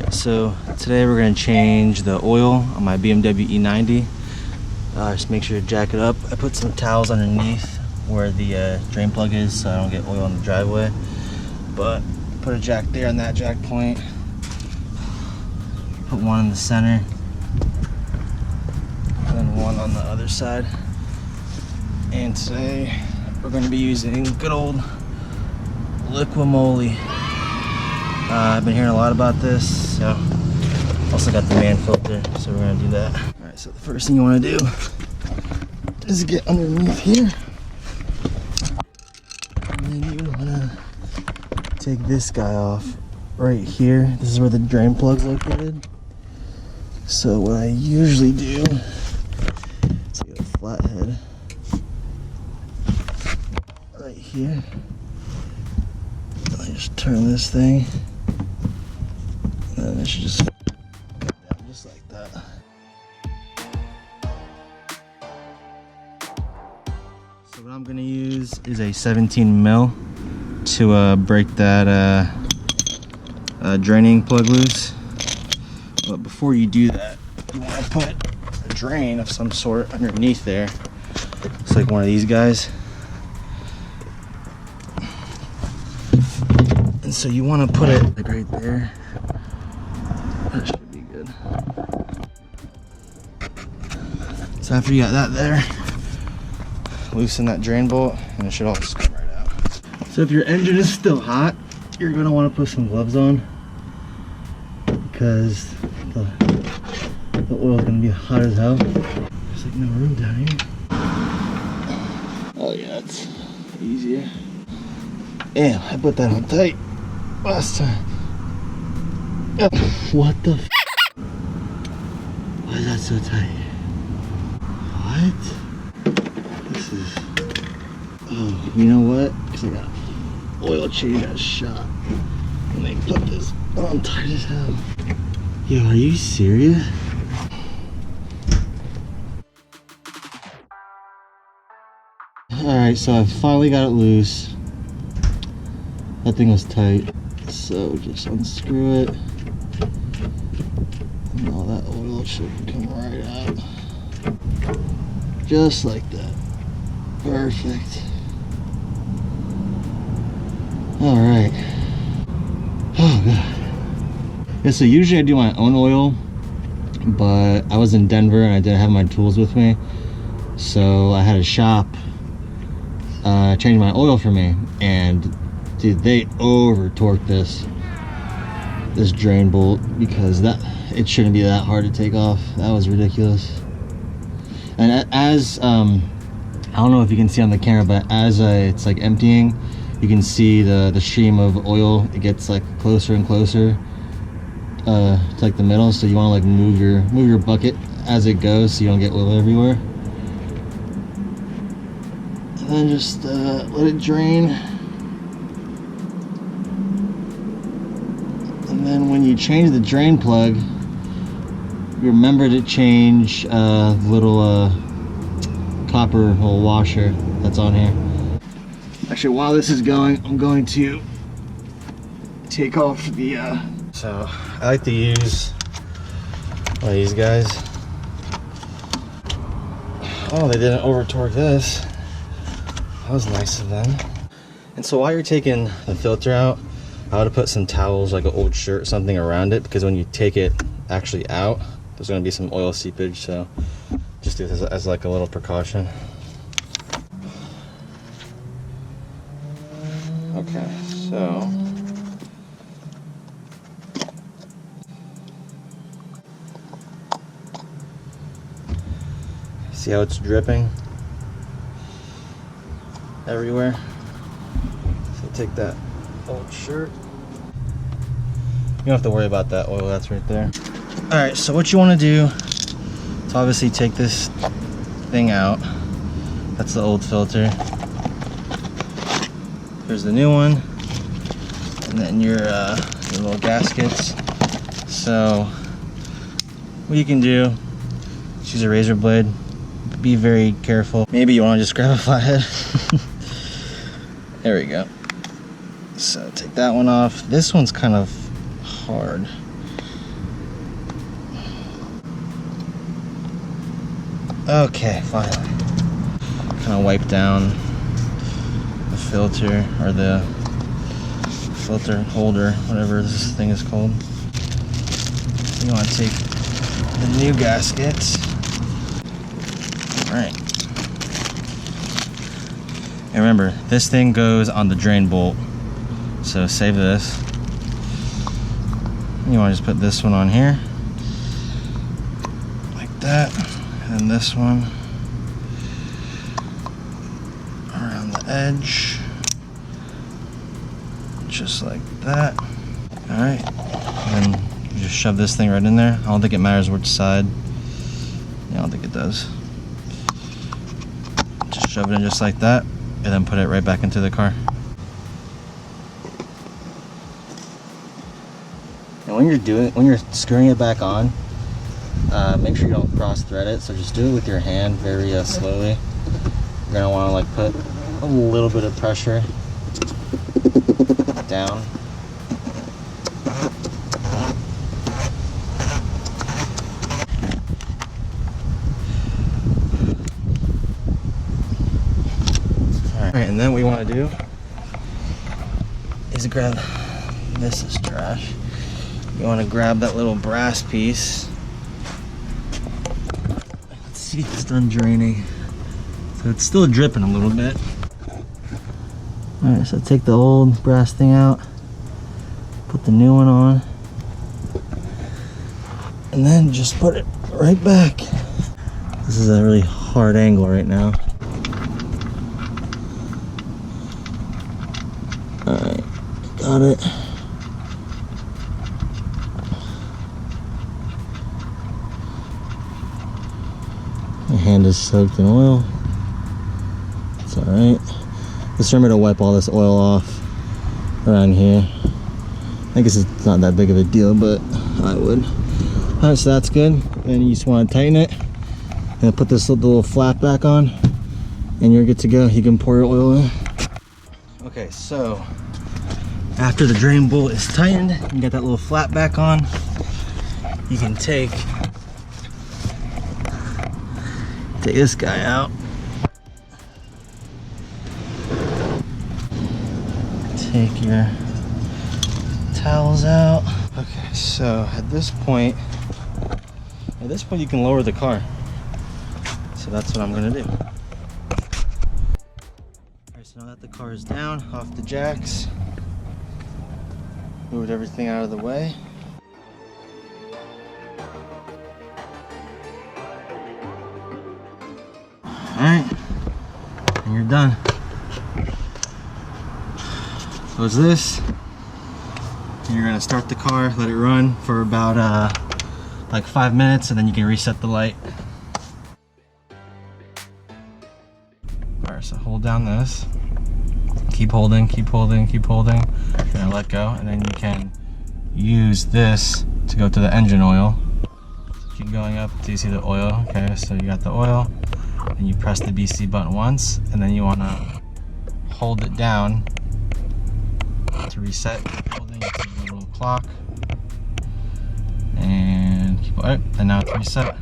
So today we're going to change the oil on my BMW E90. Just make sure to jack it up. I put some towels underneath where the drain plug is so I don't get oil in the driveway. But put a jack there on that jack point. Put one in the center. And then one on the other side. And today we're going to be using good old Liqui Moly. I've been hearing a lot about this, so also got the man filter, so we're gonna do that. All right, so the first thing you want to do is get underneath here, and then you want to take this guy off right here. This is where the drain plug's located. So what I usually do is get a flathead right here, and I just turn this thing. And it should just go down just like that. So what I'm going to use is a 17 mil to break that draining plug loose. But before you do that, you want to put a drain of some sort underneath there. It's like one of these guys. And so you want to put it like right there. That should be good. So after you got that there, loosen that drain bolt and it should all just come right out. So if your engine is still hot, you're going to want to put some gloves on because the oil is going to be hot as hell. There's like no room down here. Oh yeah, it's easier. Damn, I put that on tight last time. What the f? Why is that so tight? What? This is... Oh, you know what? Because I got oil change that shot. And they put this on tight as hell. Yo, are you serious? Alright, so I finally got it loose. That thing was tight. So just unscrew it. And all that oil should come right out. Just like that. Perfect. Alright. Oh god. Yeah, so usually I do my own oil, but I was in Denver and I didn't have my tools with me. So I had a shop change my oil for me, and dude, they over torqued this drain bolt because it shouldn't be that hard to take off. That was ridiculous. And as I don't know if you can see on the camera, but as it's like emptying, you can see the stream of oil. It gets like closer and closer to like the middle. So you want to like move your bucket as it goes so you don't get oil everywhere. And then just let it drain. And then when you change the drain plug, remember to change the little copper hole washer that's on here. Actually, while this is going, I'm going to take off the so I like to use one of these guys. Oh, they didn't over torque this. That was nice of them. And so while you're taking the filter out, I would have put some towels, like an old shirt or something around it, because when you take it actually out, there's going to be some oil seepage. So just do this as like a little precaution. Okay, so see how it's dripping everywhere? So take that old shirt. You don't have to worry about that oil, that's right there. All right, so what you want to do is obviously take this thing out. That's the old filter. Here's the new one, and then your little gaskets. So what you can do is use a razor blade. Be very careful. Maybe you want to just grab a flathead. There we go. So take that one off. This one's kind of hard. Okay, finally. Kind of wipe down the filter, or the filter holder, whatever this thing is called. You want to take the new gaskets. Alright. And remember, this thing goes on the drain bolt. So save this. You want to just put this one on here. Like that. And this one around the edge. Just like that. Alright. And then you just shove this thing right in there. I don't think it matters which side. Yeah, I don't think it does. Just shove it in just like that, and then put it right back into the car. And when you're screwing it back on, make sure you don't cross thread it. So just do it with your hand very slowly. You're gonna want to like put a little bit of pressure down. Alright, and then what we want to do is grab, this is trash. You want to grab that little brass piece. Let's see if it's done draining. So it's still dripping a little bit. Alright, so take the old brass thing out, put the new one on, and then just put it right back. This is a really hard angle right now. Alright, got it. My hand is soaked in oil. It's alright. Just remember to wipe all this oil off around here. I guess it's not that big of a deal, but I would. Alright, so that's good. And you just want to tighten it. And put this little flap back on. And you're good to go. You can pour your oil in. Okay, so after the drain bolt is tightened, you get that little flap back on. You can take this guy out. Take your towels out. Okay, so at this point you can lower the car. So that's what I'm gonna do. Alright, so now that the car is down, off the jacks, moved everything out of the way. Alright, and you're done. Close this. And you're gonna start the car, let it run for about like 5 minutes, and then you can reset the light. Alright, so hold down this. Keep holding, keep holding, keep holding. You're gonna let go, and then you can use this to go to the engine oil. Keep going up until you see the oil. Okay, so you got the oil. And you press the BC button once, and then you want to hold it down to reset. Keep holding, you see the little clock, and keep, and now it's reset.